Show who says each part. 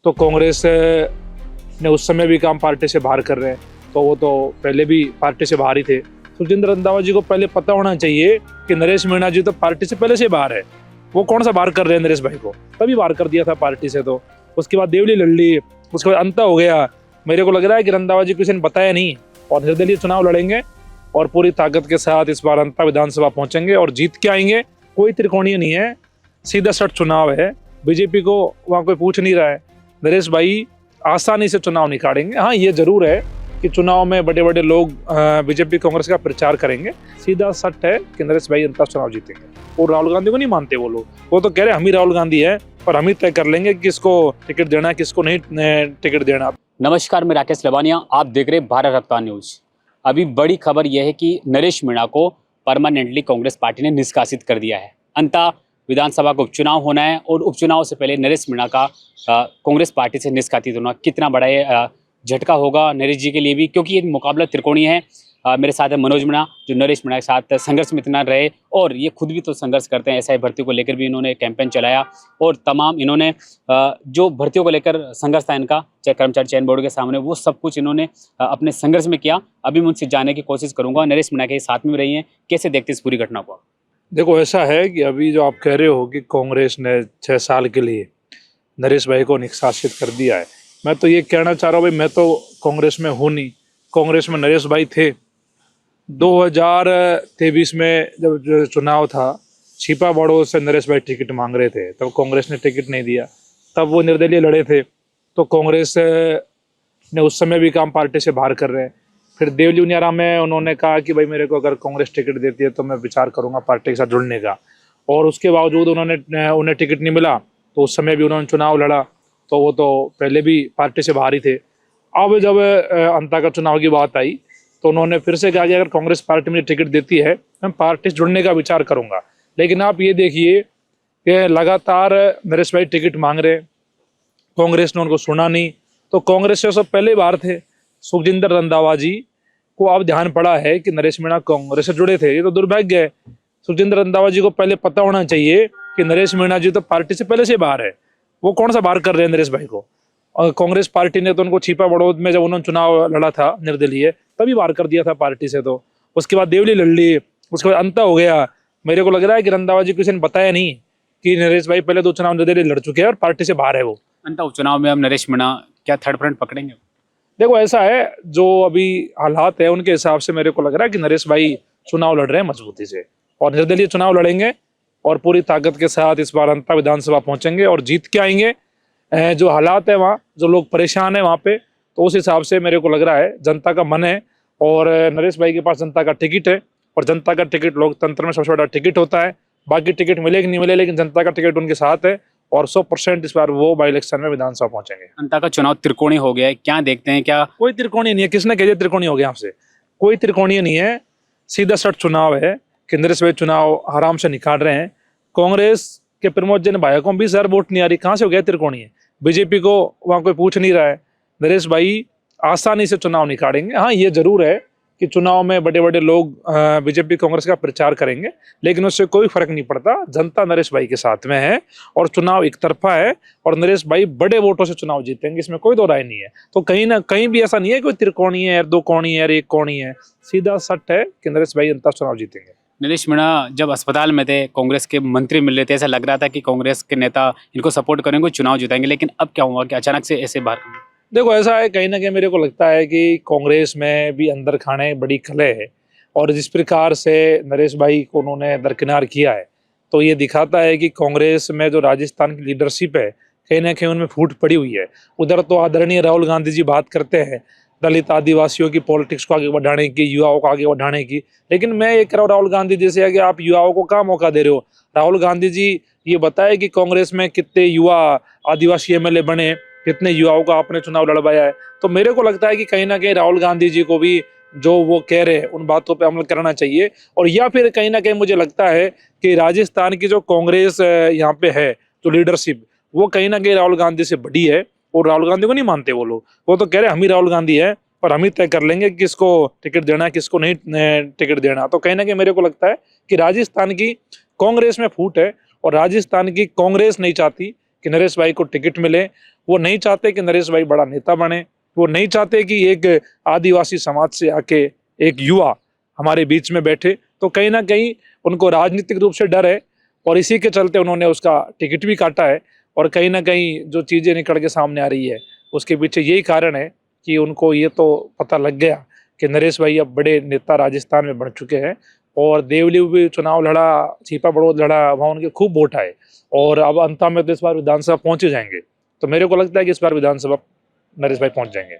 Speaker 1: तो कांग्रेस ने उस समय भी काम पार्टी से बाहर कर रहे हैं, तो वो तो पहले भी पार्टी से बाहर ही थे। सुखजिंदर रंधावा जी को पहले पता होना चाहिए कि नरेश मीणा जी तो पार्टी से पहले से बाहर है। वो कौन सा बाहर कर रहे हैं नरेश भाई को, तभी बाहर कर दिया था पार्टी से। तो उसके बाद देवली लड़ ली, उसके बाद अंत हो गया। मेरे को लग रहा है कि रंधावा जी किसी ने बताया नहीं और निर्दलीय चुनाव लड़ेंगे और पूरी ताकत के साथ इस बार अंता विधानसभा पहुंचेंगे और जीत के आएंगे। कोई त्रिकोणीय नहीं है, सीधा सट चुनाव है। बीजेपी को वहां कोई पूछ नहीं रहा है। नरेश भाई आसानी से चुनाव निकालेंगे। हाँ, ये जरूर है कि चुनाव में बड़े बड़े लोग बीजेपी कांग्रेस का प्रचार करेंगे। सीधा सट है कि नरेश भाई अंतर चुनाव जीतेंगे। और राहुल गांधी को नहीं मानते वो लोग, वो तो कह रहे हम ही राहुल गांधी है और हम ही तय कर लेंगे किसको टिकट देना है, किसको नहीं टिकट देना।
Speaker 2: नमस्कार, मैं राकेश लवानिया, आप देख रहे हैं भारत रफ्तार न्यूज। अभी बड़ी खबर यह है कि नरेश मीणा को परमानेंटली कांग्रेस पार्टी ने निष्कासित कर दिया है। अंततः विधानसभा का उपचुनाव होना है और उपचुनाव से पहले नरेश मीणा का कांग्रेस पार्टी से निष्कासित होना कितना बड़ा ये झटका होगा नरेश जी के लिए भी, क्योंकि ये मुकाबला त्रिकोणीय है। मेरे साथ है मनोज मीणा, जो नरेश मीणा के साथ संघर्ष में इतना रहे और ये खुद भी तो संघर्ष करते हैं। एसआई भर्ती को लेकर भी इन्होंने कैंपेन चलाया और तमाम इन्होंने जो भर्तियों को लेकर संघर्ष था इनका, चाहे कर्मचारी चयन बोर्ड के सामने, वो सब कुछ इन्होंने अपने संघर्ष में किया। अभी मैं उनसे जानने की कोशिश करूंगा, नरेश मीणा के साथ में रही हैं, कैसे देखते इस पूरी घटना को?
Speaker 1: देखो, ऐसा है कि अभी जो आप कह रहे हो कि कांग्रेस ने 6 साल के लिए नरेश भाई को निष्कासित कर दिया है, मैं तो ये कहना चाह रहा हूँ भाई, मैं तो कांग्रेस में हूँ नहीं। कांग्रेस में नरेश भाई थे। 2023 में जब चुनाव था, छिपा बड़ों से नरेश भाई टिकट मांग रहे थे, तब कांग्रेस ने टिकट नहीं दिया, तब वो निर्दलीय लड़े थे। तो कांग्रेस ने उस समय भी काम पार्टी से बाहर कर रहे हैं। फिर देवली उनियारा में उन्होंने कहा कि भाई मेरे को अगर कांग्रेस टिकट देती है तो मैं विचार करूंगा पार्टी के साथ जुड़ने का, और उसके बावजूद उन्हें टिकट नहीं मिला, तो उस समय भी उन्होंने चुनाव लड़ा, तो वो तो पहले भी पार्टी से बाहर ही थे। अब जब अंता का चुनाव की बात आई तो उन्होंने फिर से कहा कि अगर कांग्रेस पार्टी मुझे टिकट देती है मैं पार्टी से जुड़ने का विचार करूंगा। लेकिन आप ये देखिए कि लगातार नरेश भाई टिकट मांग रहे, कांग्रेस ने उनको सुना नहीं। तो कांग्रेस से सब पहले बाहर थे। सुखजिंदर रंधावा जी को अब ध्यान पड़ा है कि नरेश मीणा कांग्रेस से जुड़े थे, ये तो दुर्भाग्य है। सुखजिंदर रंधावा जी को पहले पता होना चाहिए कि नरेश मीणा जी तो पार्टी से पहले से बाहर है। वो कौन सा बाहर कर रहे हैं नरेश भाई को? और कांग्रेस पार्टी ने तो उनको छिपा बड़ौद में जब उन्होंने चुनाव लड़ा था निर्दलीय, तभी बाहर कर दिया था पार्टी से। तो उसके बाद देवली लड़ ली, उसके बाद अंत हो गया। मेरे को लग रहा है कि रंधावा जी किसी ने बताया नहीं कि नरेश भाई पहले 2 चुनाव निर्दलीय लड़ चुके हैं और पार्टी से बाहर है वो।
Speaker 2: अंततः उपचुनाव में अब नरेश मीणा क्या थर्ड फ्रंट पकड़ेंगे?
Speaker 1: देखो, ऐसा है, जो अभी हालात है उनके हिसाब से मेरे को लग रहा है कि नरेश भाई चुनाव लड़ रहे हैं मजबूती से और निर्दलीय चुनाव लड़ेंगे और पूरी ताकत के साथ इस बार अंता विधानसभा पहुंचेंगे और जीत के आएंगे। जो हालात है वहाँ, जो लोग परेशान है वहाँ पे, तो उस हिसाब से मेरे को लग रहा है जनता का मन है और नरेश भाई के पास जनता का टिकट है। और जनता का टिकट लोकतंत्र में सबसे बड़ा टिकट होता है। बाकी टिकट मिले कि नहीं मिले, लेकिन जनता का टिकट उनके साथ है और 100% इस बार वो बाई इलेक्शन में विधानसभा पहुंचेंगे।
Speaker 2: अंततः का चुनाव त्रिकोणीय हो गया है, क्या देखते हैं? क्या
Speaker 1: कोई त्रिकोणीय नहीं है। किसने कह दिया त्रिकोणीय हो गया? आपसे कोई त्रिकोणीय नहीं है, सीधा सट चुनाव है कि नरेश भाई चुनाव आराम से निकाल रहे हैं। कांग्रेस के प्रमोद जन भाई को 20,000 वोट नहीं आ रही, कहाँ से हो गया त्रिकोणीय? बीजेपी को वहां कोई पूछ नहीं रहा है। नरेश भाई आसानी से चुनाव निकालेंगे। हाँ, ये जरूर है कि चुनाव में बड़े बड़े लोग बीजेपी कांग्रेस का प्रचार करेंगे, लेकिन उससे कोई फर्क नहीं पड़ता। जनता नरेश भाई के साथ में है और चुनाव एक तरफा है और नरेश भाई बड़े वोटों से चुनाव जीतेंगे, इसमें कोई दो राय नहीं है। तो कहीं ना कहीं भी ऐसा नहीं है कोई त्रिकोणीय है, 2 कोणीय है, 1 कोणीय है। सीधा सट है कि नरेश भाई अंतर चुनाव जीतेंगे।
Speaker 2: नरेश मीणा जब अस्पताल में थे, कांग्रेस के मंत्री मिल रहे थे, ऐसा लग रहा था कि कांग्रेस के नेता इनको सपोर्ट करेंगे, चुनाव जिताएंगे, लेकिन अब क्या हुआ कि अचानक से ऐसे बाहर?
Speaker 1: देखो, ऐसा है, कहीं ना कहीं मेरे को लगता है कि कांग्रेस में भी अंदर खाने बड़ी खले है और जिस प्रकार से नरेश भाई को उन्होंने दरकिनार किया है, तो ये दिखाता है कि कांग्रेस में जो राजस्थान की लीडरशिप है, कहीं ना कहीं उनमें फूट पड़ी हुई है। उधर तो आदरणीय राहुल गांधी जी बात करते हैं दलित आदिवासियों की पॉलिटिक्स को आगे बढ़ाने की, युवाओं को आगे बढ़ाने की, लेकिन मैं ये कह रहा हूँ राहुल गांधी जी से कि आप युवाओं को कहाँ मौका दे रहे हो? राहुल गांधी जी ये बताए कि कांग्रेस में कितने युवा आदिवासी एमएलए बने, कितने युवाओं का आपने चुनाव लड़वाया है। तो मेरे को लगता है कि कहीं ना कहीं राहुल गांधी जी को भी जो वो कह रहे हैं उन बातों पे अमल करना चाहिए। और या फिर कहीं ना कहीं मुझे लगता है कि राजस्थान की जो कांग्रेस यहाँ पे है, जो लीडरशिप, वो कहीं ना कहीं राहुल गांधी से बड़ी है और राहुल गांधी को नहीं मानते वो लोग। वो तो कह रहे हम ही राहुल गांधी है और हम ही तय कर लेंगे किसको टिकट देना है, किसको नहीं टिकट देना। तो कहीं ना कहीं मेरे को लगता है कि राजस्थान की कांग्रेस में फूट है और राजस्थान की कांग्रेस नहीं चाहती कि नरेश भाई को टिकट मिले वो नहीं चाहते कि नरेश भाई बड़ा नेता बने, वो नहीं चाहते कि एक आदिवासी समाज से आके एक युवा हमारे बीच में बैठे। तो कहीं ना कहीं उनको राजनीतिक रूप से डर है और इसी के चलते उन्होंने उसका टिकट भी काटा है। और कहीं ना कहीं जो चीज़ें निकल के सामने आ रही है उसके पीछे यही कारण है कि उनको ये तो पता लग गया कि नरेश भाई अब बड़े नेता राजस्थान में बन चुके हैं। और देवली भी चुनाव लड़ा, छिपा बड़ौद लड़ा, वहाँ उनके खूब वोट आए और अब अंत में तो इस बार विधानसभा पहुंच ही जाएंगे। तो मेरे को लगता है कि इस बार विधानसभा नरेश भाई पहुंच जाएंगे।